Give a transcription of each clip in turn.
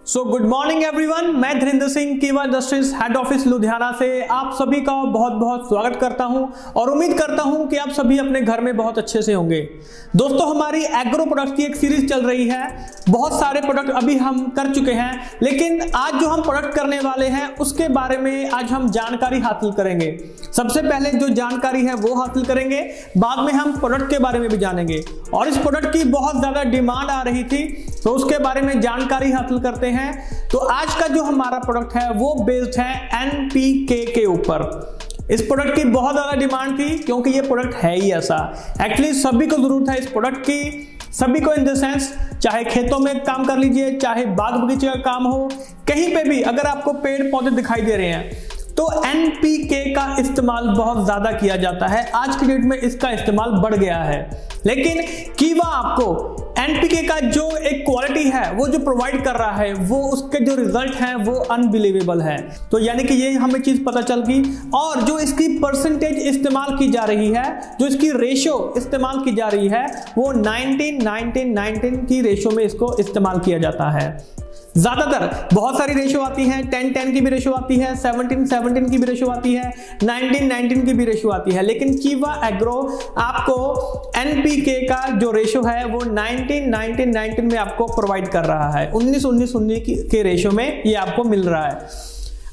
Good morning everyone, मैं धीरेन्द्र सिंह कीवा industries head office Ludhiana से आप सभी का बहुत बहुत स्वागत करता हूं और उम्मीद करता हूं कि आप सभी अपने घर में बहुत अच्छे से होंगे। दोस्तों, हमारी एग्रो प्रोडक्ट की एक सीरीज चल रही है। बहुत सारे प्रोडक्ट अभी हम कर चुके हैं, लेकिन आज जो हम प्रोडक्ट करने वाले हैं उसके बारे में आज हम जानकारी हासिल करेंगे। सबसे पहले जो जानकारी है वो हासिल करेंगे, बाद में हम प्रोडक्ट के बारे में भी जानेंगे। और इस प्रोडक्ट की बहुत ज्यादा डिमांड आ रही थी, तो उसके बारे में जानकारी हासिल करते हैं। तो आज का जो हमारा प्रोडक्ट है वो बेस्ड है एनपीके के ऊपर। इस प्रोडक्ट की बहुत ज्यादा डिमांड थी क्योंकि ये प्रोडक्ट है ही ऐसा। एक्चुअली सभी को जरूरत है इस प्रोडक्ट की, सभी को इन द सेंस, चाहे खेतों में काम कर लीजिए, चाहे बाग बगीचे का काम हो, कहीं पे भी अगर आपको पेड़ पौधे दिखाई दे रहे हैं तो एनपीके का इस्तेमाल बहुत ज्यादा किया जाता है। आज की डेट में इसका इस्तेमाल बढ़ गया है, लेकिन कीवा आपको एनपीके का जो एक क्वालिटी है वो जो प्रोवाइड कर रहा है, वो उसके जो रिजल्ट हैं वो अनबिलीवेबल है। तो यानी कि ये हमें चीज पता चल गई। और जो इसकी परसेंटेज इस्तेमाल की जा रही है, जो इसकी रेशो इस्तेमाल की जा रही है, वो 19-19-19 की रेशो में इसको इस्तेमाल किया जाता है। ज्यादातर बहुत सारी रेशो आती है, 10-10 की भी रेशो आती है, 17-17 की भी रेशो आती है, 19-19 की भी रेशो आती है, लेकिन कीवा एग्रो आपको एनपीके का जो रेशो है वो 19-19-19 में आपको प्रोवाइड कर रहा है। 19-19 के रेशो में ये आपको मिल रहा है।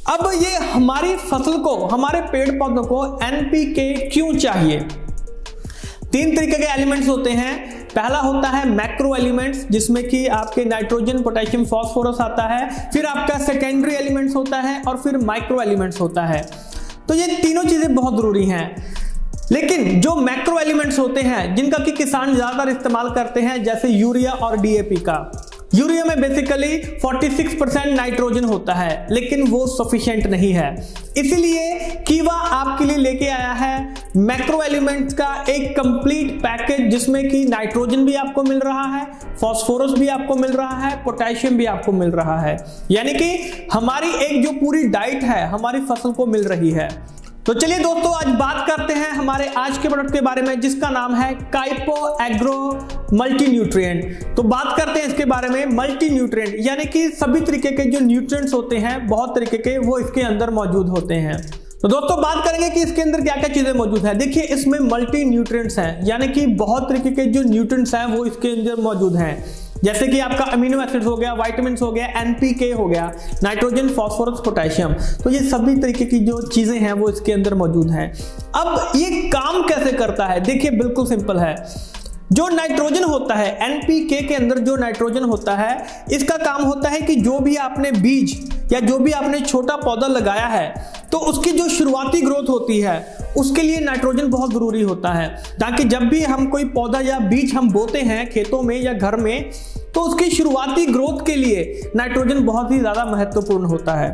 अब ये हमारी फसल को, हमारे पेड़ पौधों को एनपीके क्यों चाहिए? 3 तरीके के एलिमेंट्स होते हैं। पहला होता है मैक्रो एलिमेंट्स, जिसमें कि आपके नाइट्रोजन, पोटेशियम, फास्फोरस आता है। फिर आपका सेकेंडरी एलिमेंट्स होता है और फिर माइक्रो एलिमेंट्स होता है। तो ये तीनों चीजें बहुत जरूरी हैं। लेकिन जो मैक्रो एलिमेंट्स होते हैं जिनका कि किसान ज्यादातर इस्तेमाल करते हैं, जैसे यूरिया और डीएपी का। यूरिया में बेसिकली 46% नाइट्रोजन होता है, लेकिन वो सफिशिएंट नहीं है। इसीलिए कीवा आपके लिए लेके आया है मैक्रो एलिमेंट्स का एक कंप्लीट पैकेज, जिसमें कि नाइट्रोजन भी आपको मिल रहा है, फास्फोरस भी आपको मिल रहा है, पोटेशियम भी आपको मिल रहा है। यानी कि हमारी एक जो पूरी डाइट है हमारी फसल को मिल रही है। तो चलिए दोस्तों, आज बात करते हैं हमारे आज के प्रोडक्ट के बारे में, जिसका नाम है काइपो एग्रो मल्टी न्यूट्रिएंट। तो बात करते हैं इसके बारे में। मल्टी न्यूट्रिएंट यानी कि सभी तरीके के जो न्यूट्रिएंट्स होते हैं, बहुत तरीके के, वो इसके अंदर मौजूद होते हैं। तो दोस्तों, बात करेंगे कि इसके अंदर क्या क्या चीजें मौजूद है। देखिए, इसमें मल्टी न्यूट्रिएंट्स हैं, यानी कि बहुत तरीके के जो न्यूट्रिएंट्स हैं वो इसके अंदर मौजूद हैं। जैसे कि आपका अमीनो एसिड्स हो गया, विटामिन्स हो गया, एनपीके हो गया, नाइट्रोजन, फास्फोरस, पोटेशियम। तो ये सभी तरीके की जो चीजें हैं वो इसके अंदर मौजूद हैं। अब ये काम कैसे करता है? देखिए, बिल्कुल सिंपल है। जो नाइट्रोजन होता है, एनपीके के अंदर जो नाइट्रोजन होता है, इसका काम होता है कि जो भी आपने बीज या जो भी आपने छोटा पौधा लगाया है, तो उसकी जो शुरुआती ग्रोथ होती है उसके लिए नाइट्रोजन बहुत जरूरी होता है, ताकि जब भी हम कोई पौधा या बीज हम बोते हैं खेतों में या घर में, तो उसकी शुरुआती ग्रोथ के लिए नाइट्रोजन बहुत ही ज्यादा महत्वपूर्ण होता है।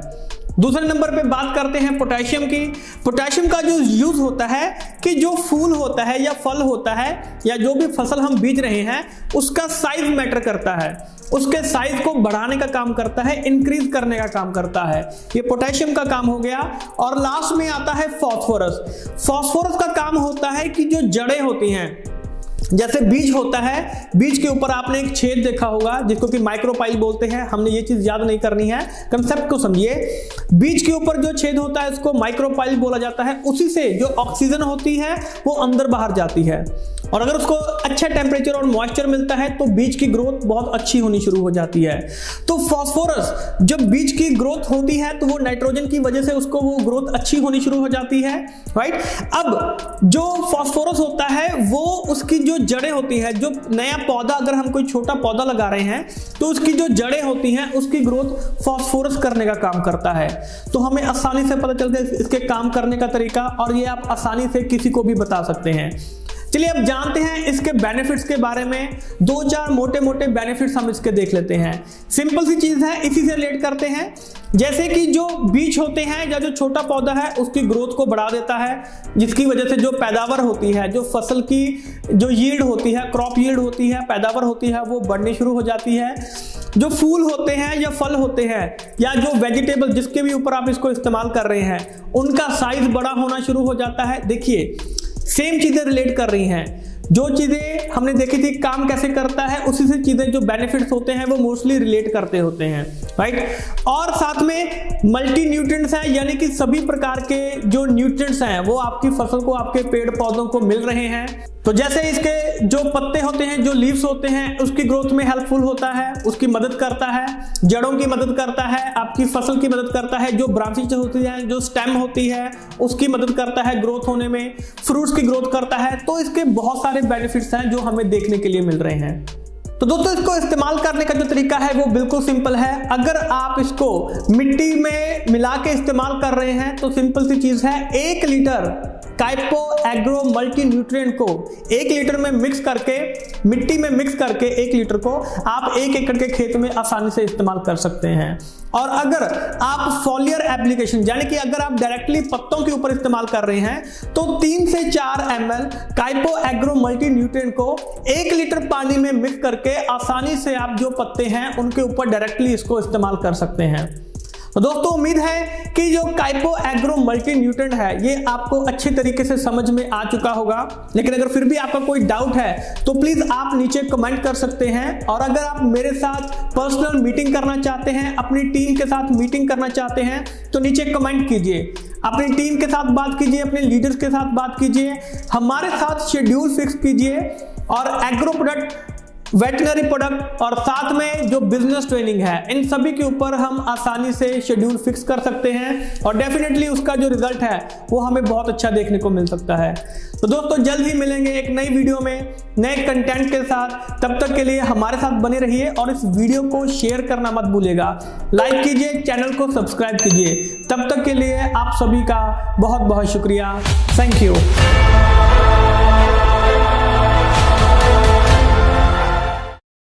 दूसरे नंबर पे बात करते हैं पोटेशियम की। पोटेशियम का जो यूज होता है कि जो फूल होता है या फल होता है या जो भी फसल हम बीज रहे हैं, उसका साइज मैटर करता है, उसके साइज को बढ़ाने का काम करता है, इंक्रीज करने का काम करता है। ये पोटेशियम का काम हो गया। और लास्ट में आता है फास्फोरस। फास्फोरस का काम होता है कि जो जड़ें होती हैं, जैसे बीज होता है, बीज के ऊपर आपने एक छेद देखा होगा जिसको कि माइक्रोपाइल बोलते हैं। हमने ये चीज याद नहीं करनी है, कंसेप्ट को समझिए। बीज के ऊपर जो छेद होता है उसको माइक्रोपाइल बोला जाता है। उसी से जो ऑक्सीजन होती है वो अंदर बाहर जाती है, और अगर उसको अच्छा टेम्परेचर और मॉइस्चर मिलता है तो बीज की ग्रोथ बहुत अच्छी होनी शुरू हो जाती है। तो फास्फोरस, जब बीज की ग्रोथ होती है तो वो नाइट्रोजन की वजह से उसको वो ग्रोथ अच्छी होनी शुरू हो जाती है, राइट। अब जो फास्फोरस होता है वो उसकी जो जड़ें होती है, जो नया पौधा, अगर हम कोई छोटा पौधा लगा रहे हैं तो उसकी जो जड़ें होती हैं उसकी ग्रोथ फास्फोरस करने का काम करता है। तो हमें आसानी से पता चलता है इसके काम करने का तरीका, और ये आप आसानी से किसी को भी बता सकते हैं। चलिए अब जानते हैं इसके बेनिफिट्स के बारे में। 2-4 मोटे मोटे बेनिफिट्स हम इसके देख लेते हैं। सिंपल सी चीज है, इसी से रिलेट करते हैं। जैसे कि जो बीज होते हैं या जो छोटा पौधा है उसकी ग्रोथ को बढ़ा देता है, जिसकी वजह से जो पैदावार होती है, जो फसल की जो यील्ड होती है, क्रॉप यील्ड होती है, पैदावार होती है, वो बढ़नी शुरू हो जाती है। जो फूल होते हैं या फल होते हैं या जो वेजिटेबल जिसके भी ऊपर आप इसको इस्तेमाल कर रहे हैं, उनका साइज बड़ा होना शुरू हो जाता है। देखिए, सेम चीजें रिलेट कर रही हैं। जो चीजें हमने देखी थी काम कैसे करता है, उसी से चीजें जो बेनिफिट्स होते हैं वो मोस्टली रिलेट करते होते हैं, राइट। और साथ में मल्टी न्यूट्रिएंट्स हैं, यानी कि सभी प्रकार के जो न्यूट्रिएंट्स हैं वो आपकी फसल को, आपके पेड़ पौधों को मिल रहे हैं। तो जैसे इसके जो पत्ते होते हैं, जो लीव्स होते हैं, उसकी ग्रोथ में हेल्पफुल होता है, उसकी मदद करता है, जड़ों की मदद करता है, आपकी फसल की मदद करता है, जो ब्रांचेज होती है, जो स्टेम होती है उसकी मदद करता है ग्रोथ होने में, फ्रूट्स की ग्रोथ करता है। तो इसके बहुत सारे बेनिफिट्स हैं जो हमें देखने के लिए मिल रहे हैं। तो दोस्तों इसको इस्तेमाल करने का जो तरीका है वो बिल्कुल सिंपल है। अगर आप इसको मिट्टी में मिला के इस्तेमाल कर रहे हैं तो सिंपल सी चीज है, 1 लीटर काइपो एग्रो मल्टी न्यूट्रिएंट को 1 लीटर में मिक्स करके, मिट्टी में मिक्स करके 1 लीटर को आप 1 एकड़ के खेत में आसानी से इस्तेमाल कर सकते हैं। और अगर आप फॉलियर एप्लीकेशन, यानी कि अगर आप डायरेक्टली पत्तों के ऊपर इस्तेमाल कर रहे हैं तो 3 से 4 ml काइपो एग्रो मल्टी न्यूट्रिएंट को 1 लीटर पानी में मिक्स करके आसानी से आप जो पत्ते हैं उनके ऊपर डायरेक्टली इसको इस्तेमाल कर सकते हैं। तो दोस्तों उम्मीद है कि जो काइपो एग्रो मल्टी न्यूट्रिएंट है ये आपको अच्छे तरीके से समझ में आ चुका होगा। लेकिन अगर फिर भी आपका कोई डाउट है तो प्लीज आप नीचे कमेंट कर सकते हैं। और अगर आप मेरे साथ पर्सनल मीटिंग करना चाहते हैं, अपनी टीम के साथ मीटिंग करना चाहते हैं तो नीचे कमेंट कीजिए, अपनी टीम के साथ बात कीजिए, अपने लीडर्स के साथ बात कीजिए, हमारे साथ शेड्यूल फिक्स कीजिए। और एग्रो प्रोडक्ट, वेटनरी प्रोडक्ट और साथ में जो बिजनेस ट्रेनिंग है, इन सभी के ऊपर हम आसानी से शेड्यूल फिक्स कर सकते हैं और डेफिनेटली उसका जो रिजल्ट है वो हमें बहुत अच्छा देखने को मिल सकता है। तो दोस्तों जल्द ही मिलेंगे एक नई वीडियो में नए कंटेंट के साथ। तब तक के लिए हमारे साथ बने रहिए और इस वीडियो को शेयर करना मत भूलिएगा, लाइक कीजिए, चैनल को सब्सक्राइब कीजिए। तब तक के लिए आप सभी का बहुत बहुत शुक्रिया। Thank you.